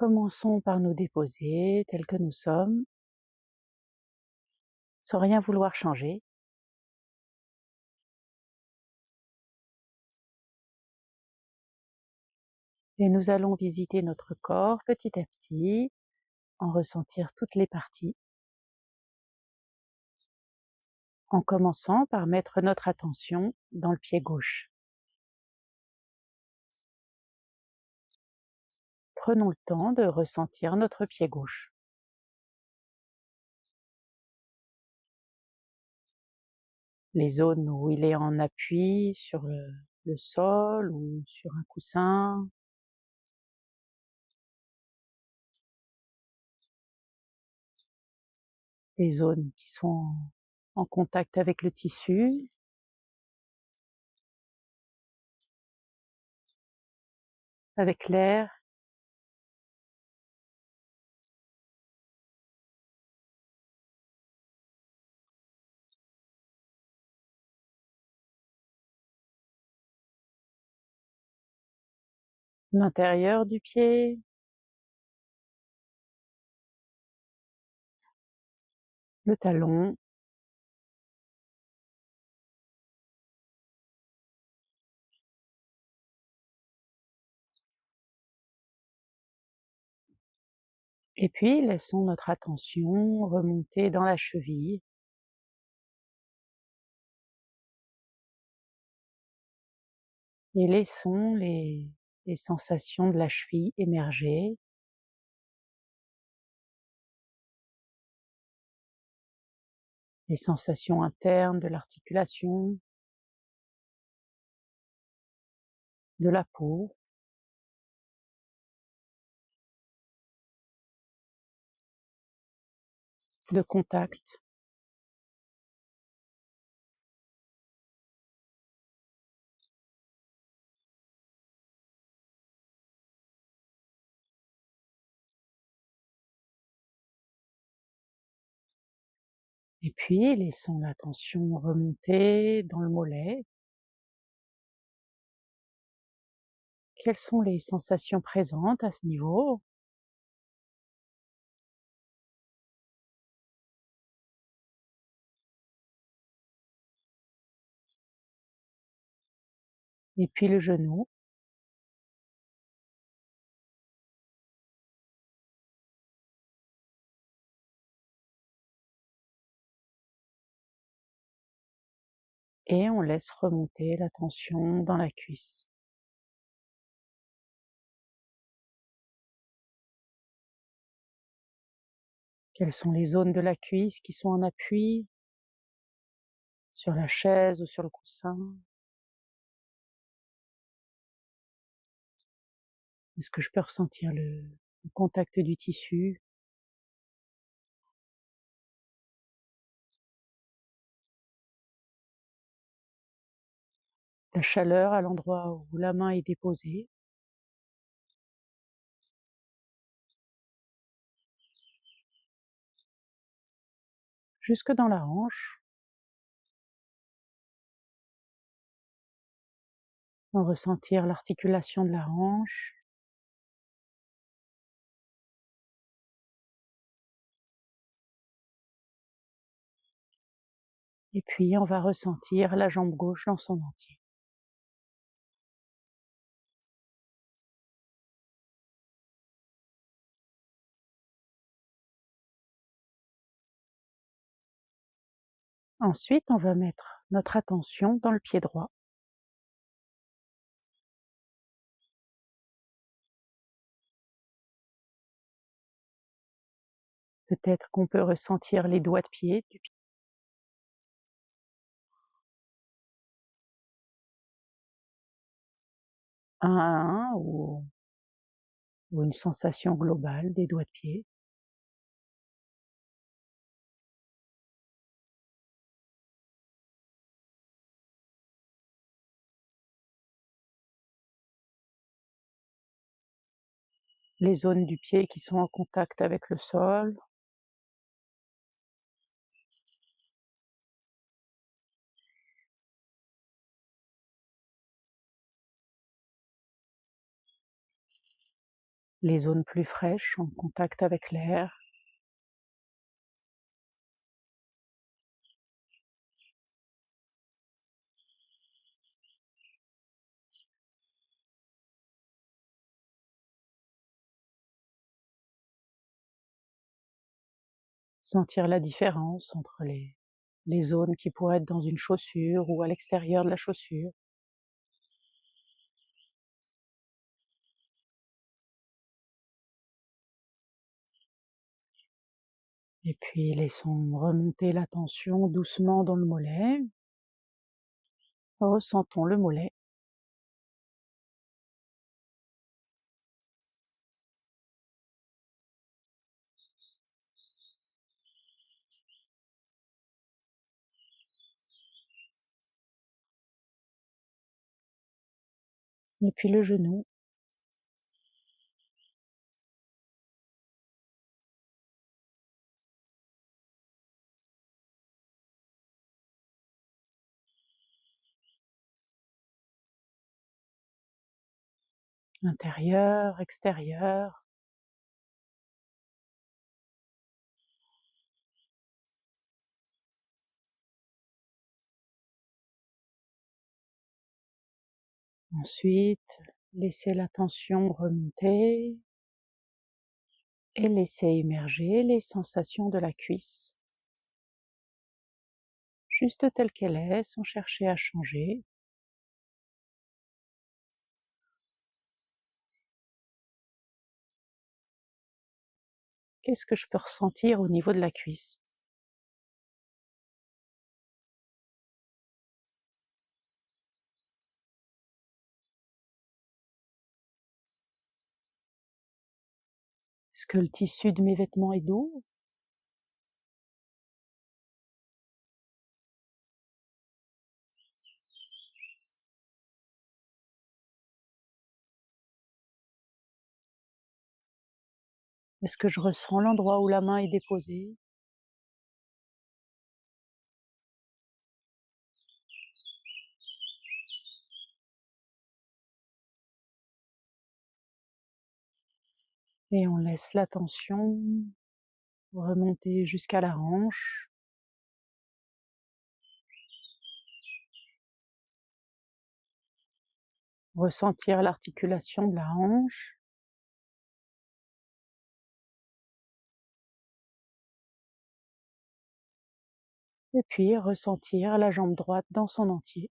Commençons par nous déposer tels que nous sommes, sans rien vouloir changer. Et nous allons visiter notre corps petit à petit, en ressentir toutes les parties, en commençant par mettre notre attention dans le pied gauche. Prenons le temps de ressentir notre pied gauche. Les zones où il est en appui sur le sol ou sur un coussin. Les zones qui sont en contact avec le tissu. Avec l'air. L'intérieur du pied. Le talon. Et puis laissons notre attention remonter dans la cheville. Et laissons les sensations de la cheville émerger. Les sensations internes de l'articulation, de la peau. De contact. Et puis laissons l'attention remonter dans le mollet. Quelles sont les sensations présentes à ce niveau? Et puis le genou. Et on laisse remonter l'attention dans la cuisse. Quelles sont les zones de la cuisse qui sont en appui sur la chaise ou sur le coussin? Est-ce que je peux ressentir le contact du tissu? La chaleur à l'endroit où la main est déposée? Jusque dans la hanche. En ressentir l'articulation de la hanche. Et puis on va ressentir la jambe gauche dans son entier. Ensuite, on va mettre notre attention dans le pied droit. Peut-être qu'on peut ressentir les doigts de pied du pied. Un à un ou une sensation globale des doigts de pied. Les zones du pied qui sont en contact avec le sol. les zones plus fraîches en contact avec l'air. Sentir la différence entre les zones qui pourraient être dans une chaussure ou à l'extérieur de la chaussure. Et puis laissons remonter la tension doucement dans le mollet. Ressentons le mollet. Et puis le genou. Intérieur, extérieur. Ensuite, laissez la tension remonter et laissez émerger les sensations de la cuisse, juste telle qu'elle est, sans chercher à changer. Qu'est-ce que je peux ressentir au niveau de la cuisse? Est-ce que le tissu de mes vêtements est doux? Est-ce que je ressens l'endroit où la main est déposée? Et on laisse la tension remonter jusqu'à la hanche. Ressentir l'articulation de la hanche. Et puis ressentir la jambe droite dans son entier.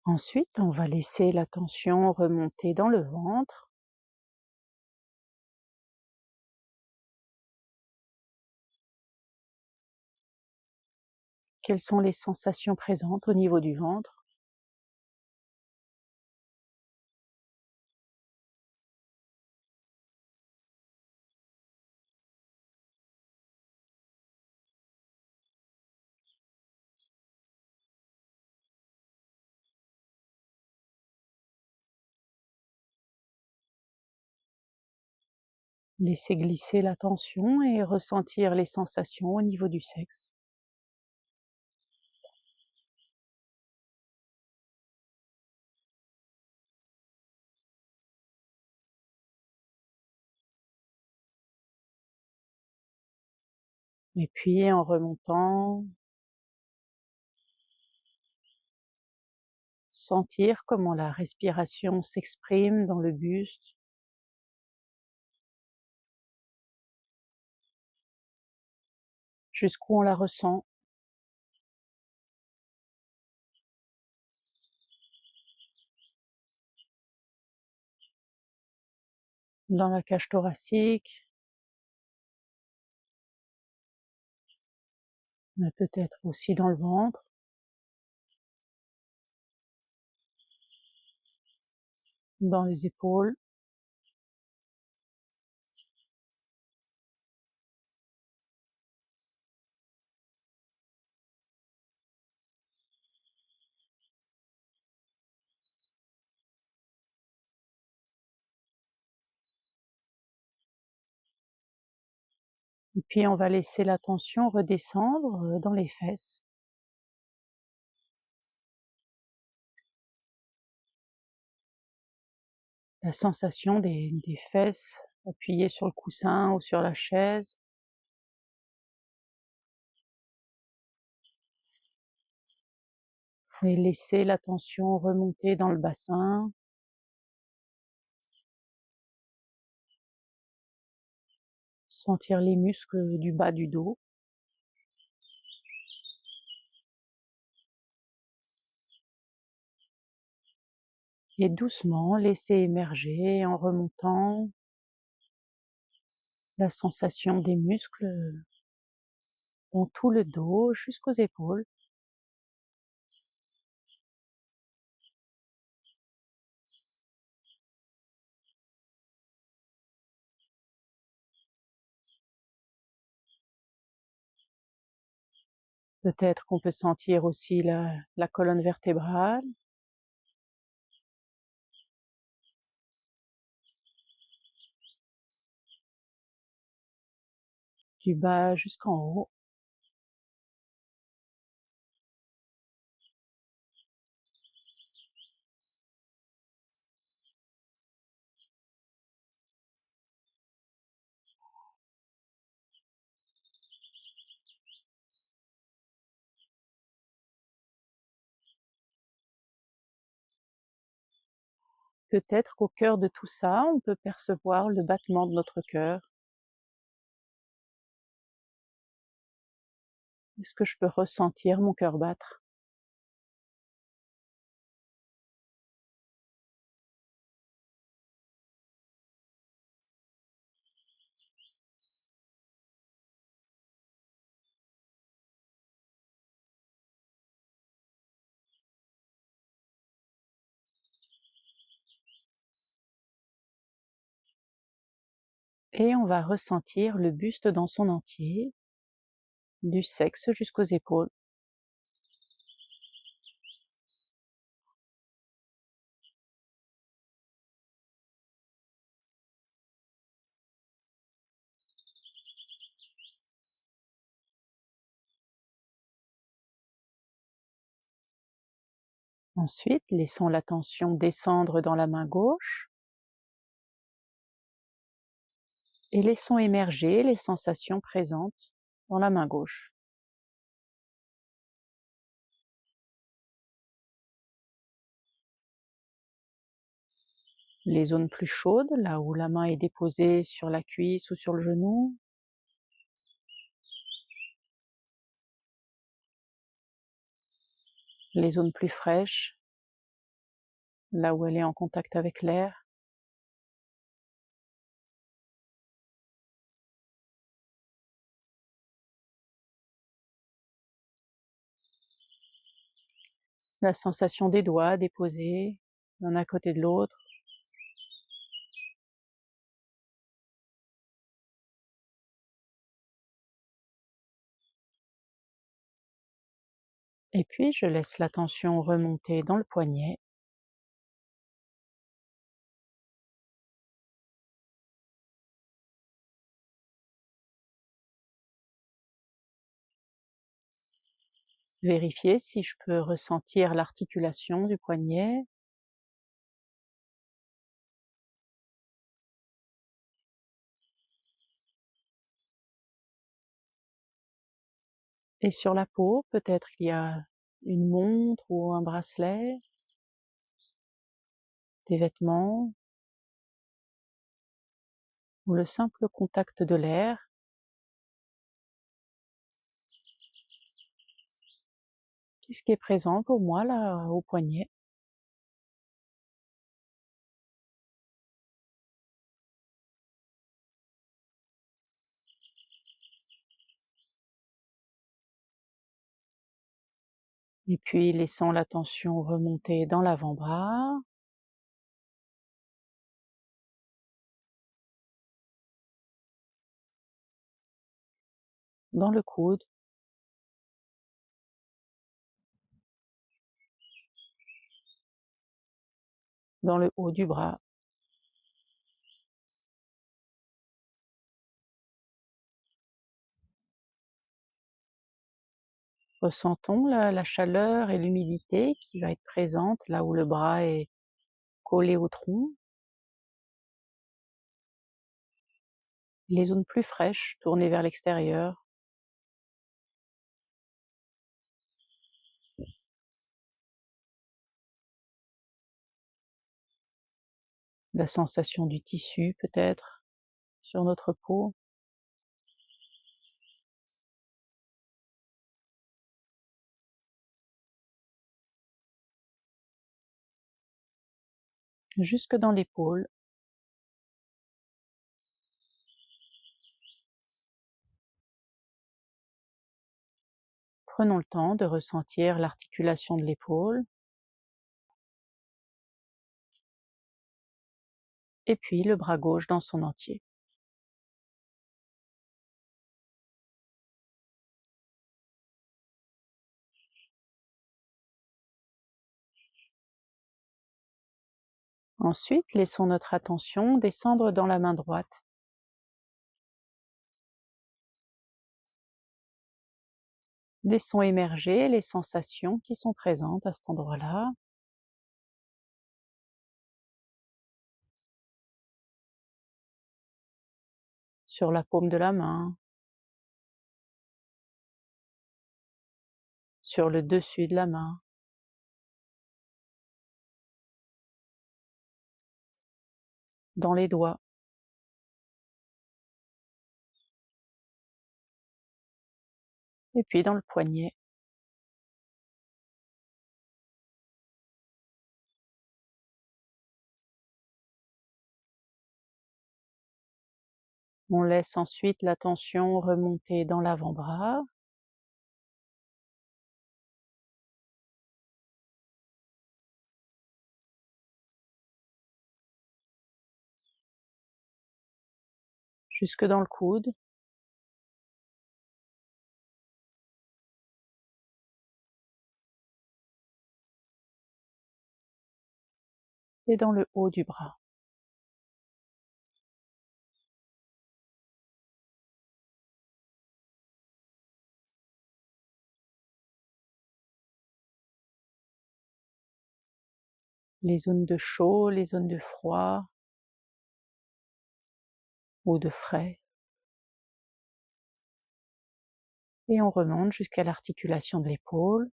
Ensuite, on va laisser la tension remonter dans le ventre. Quelles sont les sensations présentes au niveau du ventre? Laissez glisser la tension et ressentir les sensations au niveau du sexe. Et puis en remontant, sentir comment la respiration s'exprime dans le buste, jusqu'où on la ressent, dans la cage thoracique, mais peut-être aussi dans le ventre, dans les épaules. Et puis on va laisser la tension redescendre dans les fesses. La sensation des fesses appuyées sur le coussin ou sur la chaise. Et laisser la tension remonter dans le bassin. Sentir les muscles du bas du dos. Et doucement laisser émerger en remontant la sensation des muscles dans tout le dos jusqu'aux épaules. Peut-être qu'on peut sentir aussi la colonne vertébrale, du bas jusqu'en haut. Peut-être qu'au cœur de tout ça, on peut percevoir le battement de notre cœur. Est-ce que je peux ressentir mon cœur battre? Et on va ressentir le buste dans son entier, du sexe jusqu'aux épaules. Ensuite, laissons la tension descendre dans la main gauche et laissons émerger les sensations présentes dans la main gauche. Les zones plus chaudes, là où la main est déposée sur la cuisse ou sur le genou. Les zones plus fraîches, là où elle est en contact avec l'air. La sensation des doigts déposés l'un à côté de l'autre. Et puis je laisse la tension remonter dans le poignet. Vérifier si je peux ressentir l'articulation du poignet. Et sur la peau, peut-être qu'il y a une montre ou un bracelet, des vêtements, ou le simple contact de l'air. Qu'est-ce qui est présent pour moi là, au poignet? Et puis laissons la tension remonter dans l'avant-bras. Dans le coude. Dans le haut du bras. Ressentons la chaleur et l'humidité qui va être présente là où le bras est collé au tronc. Les zones plus fraîches tournées vers l'extérieur. La sensation du tissu peut-être sur notre peau. Jusque dans l'épaule. Prenons le temps de ressentir l'articulation de l'épaule. Et puis le bras gauche dans son entier. Ensuite, laissons notre attention descendre dans la main droite. Laissons émerger les sensations qui sont présentes à cet endroit-là. Sur la paume de la main, sur le dessus de la main, dans les doigts. Et puis dans le poignet. On laisse ensuite la tension remonter dans l'avant-bras. Jusque dans le coude. Et dans le haut du bras. Les zones de chaud, les zones de froid ou de frais. Et on remonte jusqu'à l'articulation de l'épaule.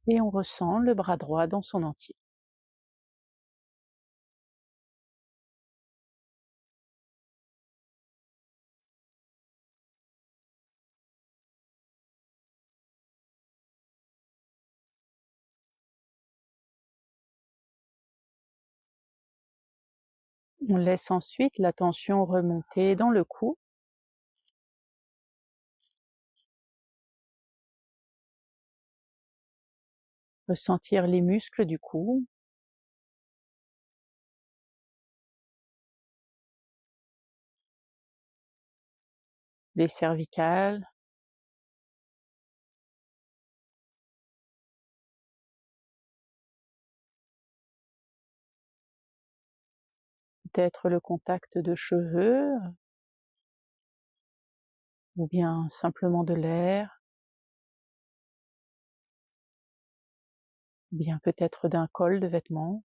Et on ressent le bras droit dans son entier. On laisse ensuite la tension remonter dans le cou. Ressentir les muscles du cou. Les cervicales. Peut-être le contact de cheveux. Ou bien simplement de l'air. Ou bien peut-être d'un col de vêtements.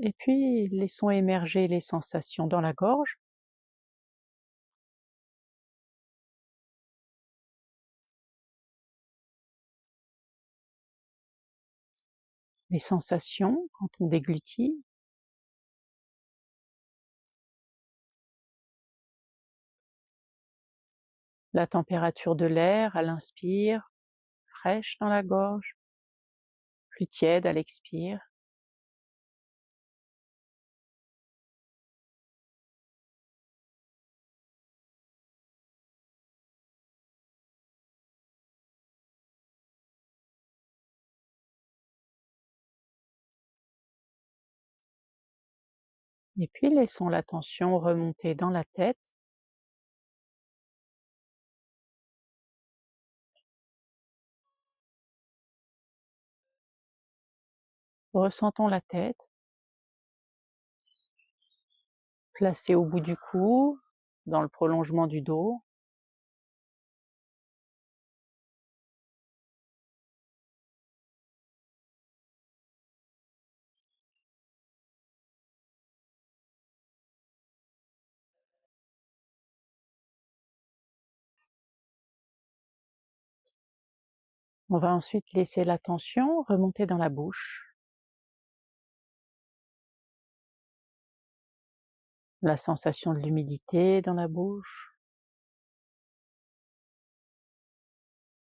Et puis laissons émerger les sensations dans la gorge. Les sensations quand on déglutit. La température de l'air à l'inspire, fraîche dans la gorge, plus tiède à l'expire. Et puis laissons la tension remonter dans la tête. Ressentons la tête, placée au bout du cou, dans le prolongement du dos. On va ensuite laisser la tension remonter dans la bouche. La sensation de l'humidité dans la bouche.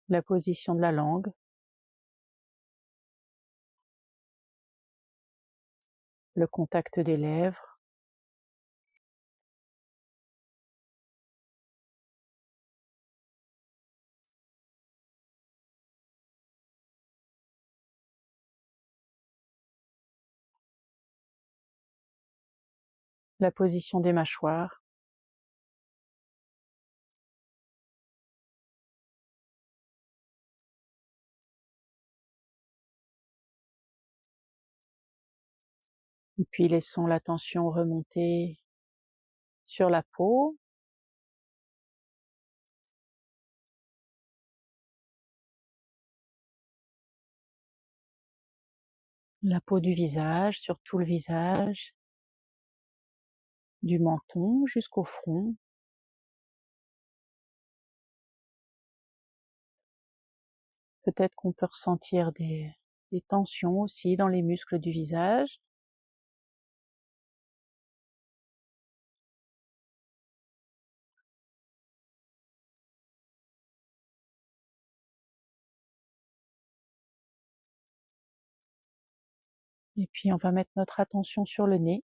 La position de la langue. Le contact des lèvres. La position des mâchoires. Et puis laissons la tension remonter sur la peau. La peau du visage, sur tout le visage. Du menton jusqu'au front. Peut-être qu'on peut ressentir des tensions aussi dans les muscles du visage. Et puis on va mettre notre attention sur le nez.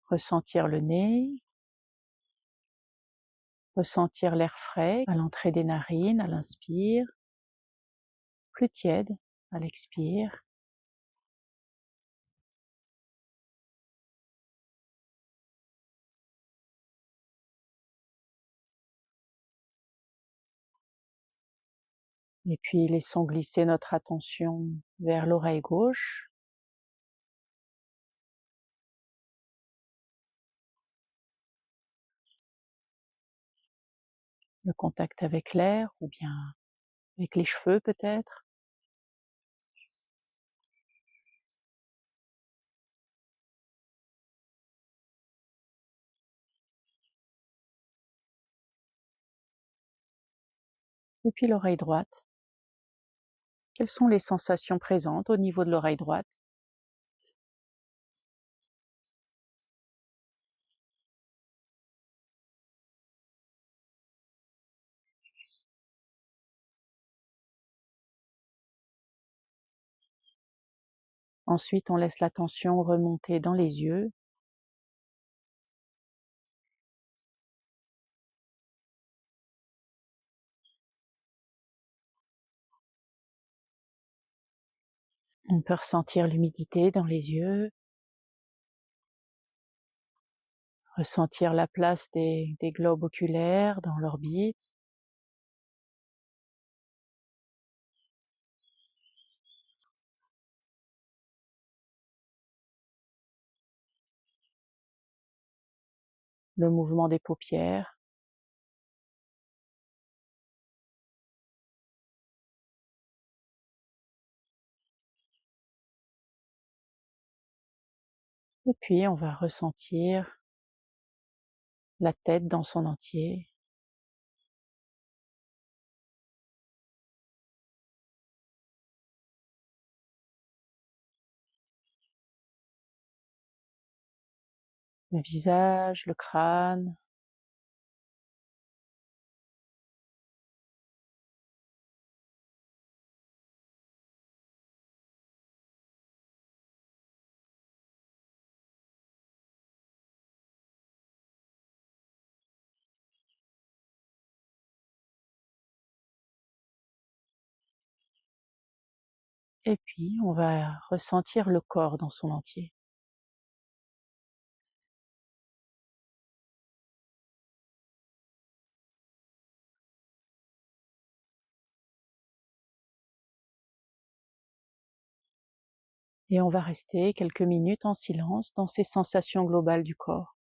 Ressentir le nez. Ressentir l'air frais à l'entrée des narines à l'inspire. Plus tiède à l'expire. Et puis laissons glisser notre attention vers l'oreille gauche. Le contact avec l'air ou bien avec les cheveux peut-être. Et puis l'oreille droite. Quelles sont les sensations présentes au niveau de l'oreille droite? Ensuite, on laisse la tension remonter dans les yeux. On peut ressentir l'humidité dans les yeux, ressentir la place des globes oculaires dans l'orbite. Le mouvement des paupières. Et puis on va ressentir la tête dans son entier. Le visage, le crâne. Et puis on va ressentir le corps dans son entier. Et on va rester quelques minutes en silence dans ces sensations globales du corps.